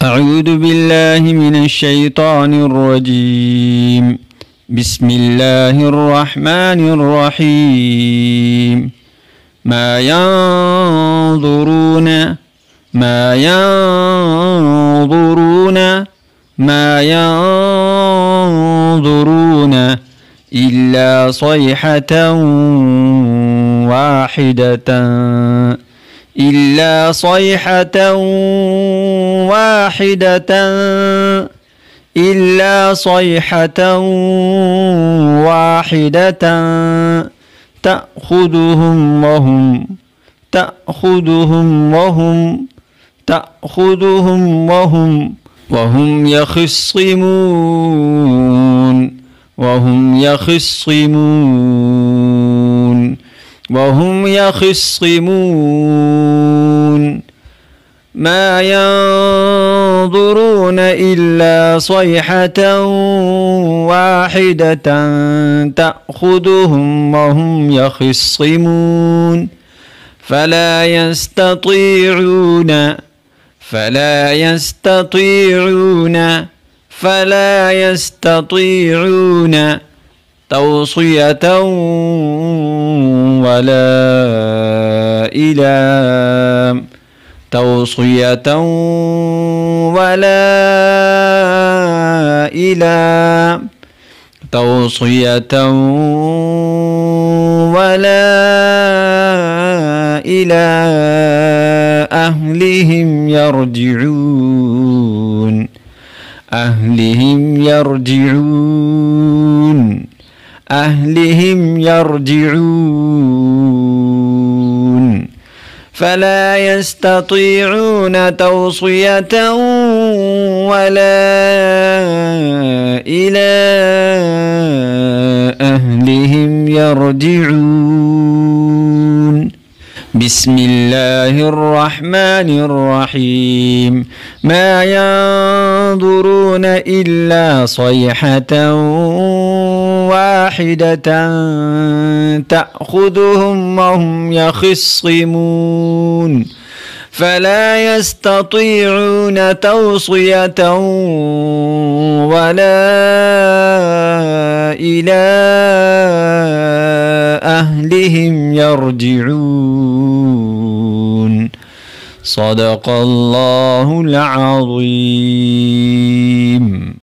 أعوذ بالله من الشيطان الرجيم. بسم الله الرحمن الرحيم. ما ينظرون إلا صيحة واحدة تأخذهم وهم يخصمون. ما ينظرون إلا صيحة واحدة تأخذهم وهم يخصمون. فلا يستطيعون توصية ولا إلى أهلهم يرجعون. فلا يستطيعون توصية ولا إلى أهلهم يرجعون. بسم الله الرحمن الرحيم. ما ينظرون إلا صيحة واحدة تأخذهم وهم يخصمون. فلا يستطيعون توصية ولا إلى أهلهم يرجعون. صدق الله العظيم.